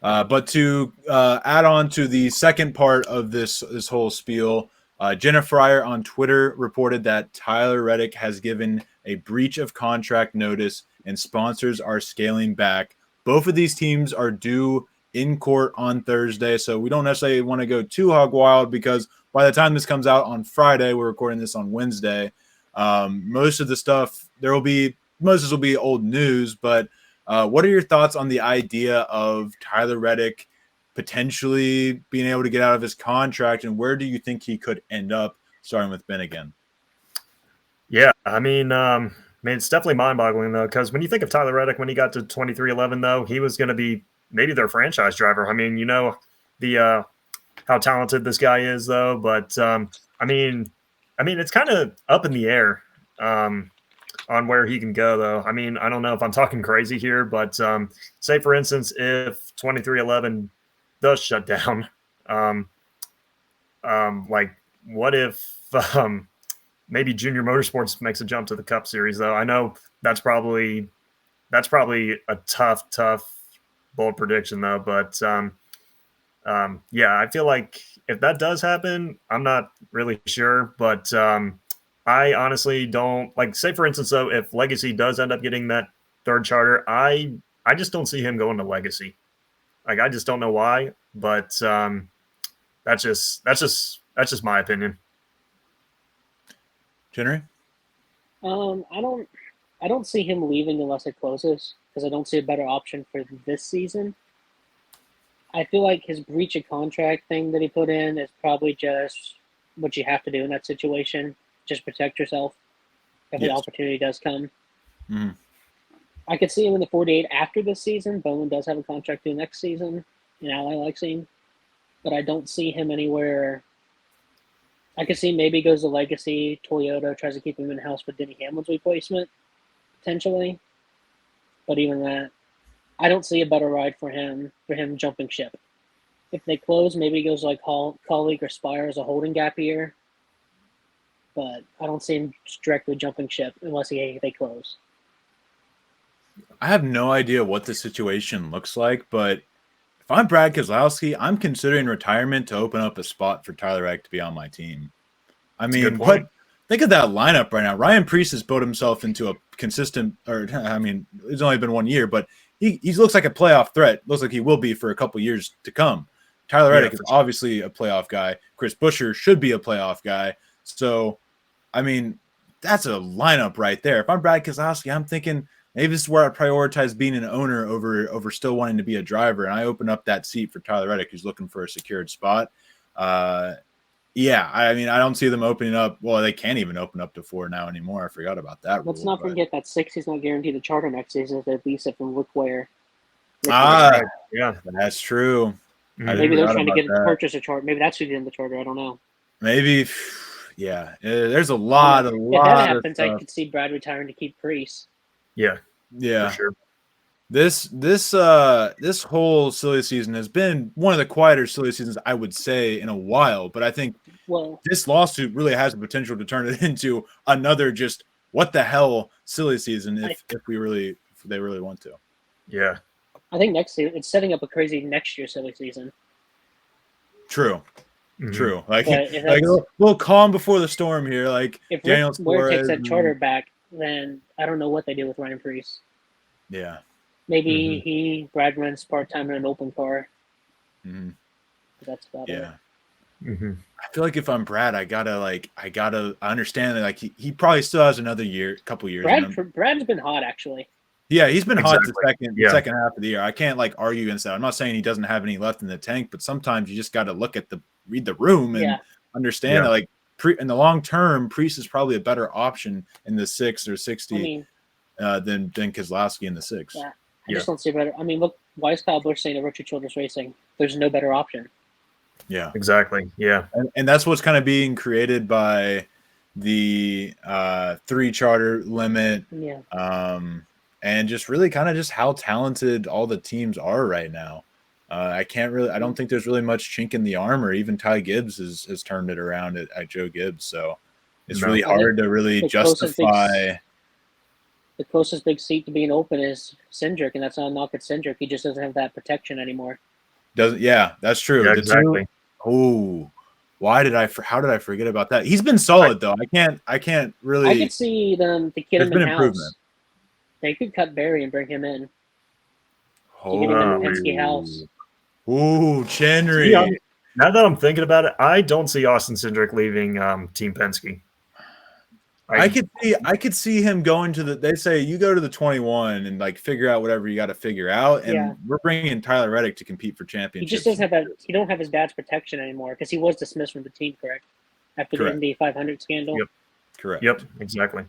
But to add on to the second part of this whole spiel, Jenna Fryer on Twitter reported that Tyler Reddick has given a breach of contract notice and sponsors are scaling back. Both of these teams are due in court on Thursday, so we don't necessarily want to go too hog wild because by the time this comes out on Friday, we're recording this on Wednesday. Most of this will be old news, but what are your thoughts on the idea of Tyler Reddick potentially being able to get out of his contract, and where do you think he could end up? Starting with Ben again. Yeah, I mean, it's definitely mind-boggling though, because when you think of Tyler Reddick when he got to 23-11, though, he was going to be maybe their franchise driver. I mean, the how talented this guy is, though. But I mean, it's kind of up in the air on where he can go, though. I mean, I don't know if I'm talking crazy here, but say for instance, if 23-11 does shut down, like what if maybe Junior Motorsports makes a jump to the Cup Series, though? I know that's probably a tough bold prediction, though. But yeah, I feel like if that does happen, I'm not really sure. But I honestly don't like. Say for instance, though, if Legacy does end up getting that third charter, I just don't see him going to Legacy. Like I just don't know why, but that's just my opinion. Henry? I don't see him leaving unless it closes because I don't see a better option for this season. I feel like his breach of contract thing that he put in is probably just what you have to do in that situation. Just protect yourself if the opportunity does come. Mm-hmm. I could see him in the 48 after this season. Bowman does have a contract due next season in Ally Lexing, but I don't see him anywhere. I could see maybe he goes to Legacy, Toyota tries to keep him in-house with Denny Hamlin's replacement, potentially. But even that, I don't see a better ride for him jumping ship. If they close, maybe he goes like Colleague or Spire as a holding gap year. But I don't see him directly jumping ship unless they close. I have no idea what the situation looks like, but if I'm Brad Keselowski, I'm considering retirement to open up a spot for Tyler Reddick to be on my team. I mean, think of that lineup right now. Ryan Preece has built himself into a consistent, it's only been 1 year, but he looks like a playoff threat. Looks like he will be for a couple years to come. Tyler Reddick is obviously a playoff guy. Chris Buescher should be a playoff guy. So, I mean, that's a lineup right there. If I'm Brad Keselowski, I'm thinking maybe this is where I prioritize being an owner over still wanting to be a driver, and I open up that seat for Tyler Reddick, who's looking for a secured spot. Yeah, I mean, I don't see them opening up. Well, they can't even open up to 4 now anymore. I forgot about that. Let's not forget that 6 is not guaranteed a charter next season if they lease it from Rick Ware. Yeah, that's true. Maybe they're trying to get purchase a charter. Maybe that's who's in the charter. I don't know. Maybe, yeah. There's a lot. If that happens, I could see Brad retiring to keep Preece. Yeah, for sure. This whole silly season has been one of the quieter silly seasons I would say in a while, but I think this lawsuit really has the potential to turn it into another just what the hell silly season if they really want to. Yeah, I think next season it's setting up a crazy next year silly season. True. Mm-hmm. True. Like a little calm before the storm here. Like if Daniel Ware takes that charter back, then I don't know what they do with Ryan Preece. Yeah. Maybe Brad runs part-time in an open car. Mm-hmm. That's about it. Mm-hmm. I feel like if I'm Brad, I understand that like he probably still has another couple years. Brad's been hot actually. Yeah, he's been hot the second half of the year. I can't like argue against that. I'm not saying he doesn't have any left in the tank, but sometimes you just got to read the room and understand that like in the long term, Preece is probably a better option in the 6 or 60 than Keselowski in the 6. Yeah. I just don't see better. I mean, look, why is Kyle Busch saying to Richard Childress Racing, there's no better option? Yeah, exactly. Yeah, and that's what's kind of being created by the 3 charter limit. Yeah. And just really kind of just how talented all the teams are right now. I don't think there's really much chink in the armor. Even Ty Gibbs has turned it around at Joe Gibbs. So it's really hard to really justify. the closest big seat to being open is Cindric, and that's not a knock at Cindric. He just doesn't have that protection anymore. Doesn't? Yeah, that's true. Yeah, The exactly. two. Oh, why did I? How did I forget about that? He's been solid though. I can't really. I could see them to get There's him been in house. improvement. They could cut Barry and bring him in to Oh, get him in the Penske house. Ooh, Chenry. See, now that I'm thinking about it, I don't see Austin Cindric leaving Team Penske. I could see him going to the. They say you go to the 21 and like figure out whatever you got to figure out, and we're bringing Tyler Reddick to compete for championships. He just doesn't have that. He don't have his dad's protection anymore because he was dismissed from the team, correct? After the Indy 500 scandal. Yep. Correct. Yep. Exactly.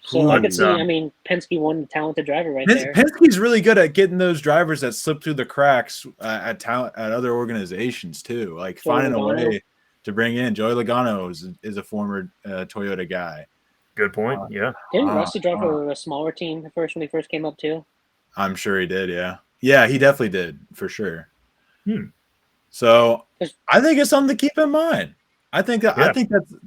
So I could see. I mean, Penske one talented driver right there. Penske's really good at getting those drivers that slip through the cracks at other organizations too, like finding a way to bring in. Joey Logano is a former Toyota guy. Good point. Yeah. Didn't Rusty drive for a smaller team at first when he first came up too? I'm sure he did. Yeah, he definitely did for sure. So I think it's something to keep in mind. I think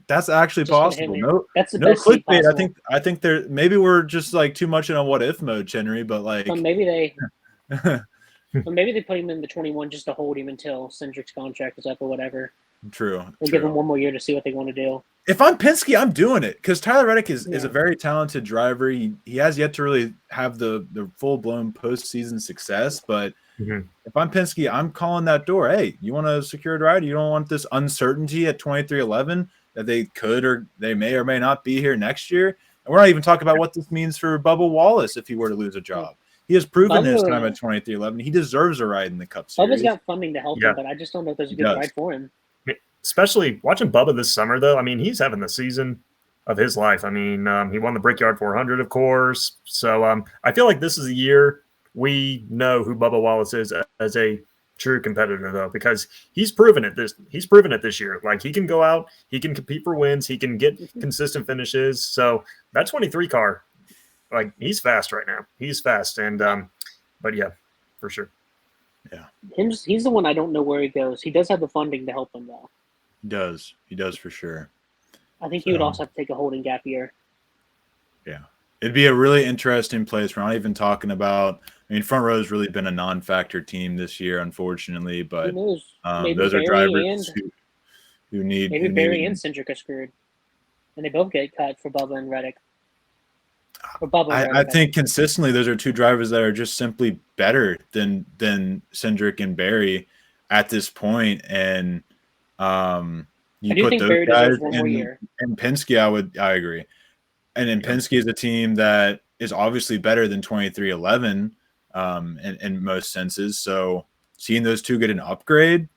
that's actually possible. No, that's the no best clickbait. I think there maybe we're just like too much in a what if mode, Chenry, but like maybe they maybe they put him in the 21 just to hold him until Cindric's contract is up or whatever. True. We'll give him one more year to see what they want to do. If I'm Penske, I'm doing it because Tyler Reddick is a very talented driver. He has yet to really have the full blown postseason success, but if I'm Penske, I'm calling that door. Hey, you want a secured ride? You don't want this uncertainty at 23-11 that they could or they may or may not be here next year. And we're not even talking about what this means for Bubba Wallace if he were to lose a job. He has proven his time at 23-11. He deserves a ride in the Cup Series. Bubba's got funding to help him, but I just don't know if there's a good ride for him. Especially watching Bubba this summer, though. I mean, he's having the season of his life. I mean, he won the Brickyard 400, of course. So I feel like this is a year we know who Bubba Wallace is as a true competitor, though, because he's proven it this year. Like, he can go out, he can compete for wins, he can get consistent finishes. So that 23 car, like, he's fast right now. He's fast, and but yeah, for sure. Yeah, he's the one I don't know where he goes. He does have the funding to help him, though. He does for sure. I think he would also have to take a holding gap year. Yeah, it'd be a really interesting place. We're not even talking about. I mean, Front Row's really been a non-factor team this year, unfortunately. But those are drivers who need. Maybe Barry and Cindric are screwed, and they both get cut for Bubba and Reddick. I think consistently those are two drivers that are just simply better than Cindric and Barry at this point, and you put those guys in Penske. I agree, and then Penske is a team that is obviously better than 23-11 in most senses. So seeing those two get an upgrade,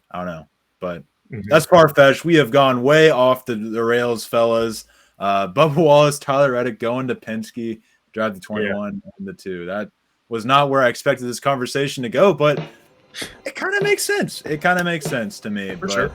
I don't know, but that's far-fetched. We have gone way off the rails, fellas. Bubba Wallace, Tyler Reddick going to Penske, drive the 21 and the 2. That was not where I expected this conversation to go, but it kind of makes sense. It kind of makes sense to me. For sure.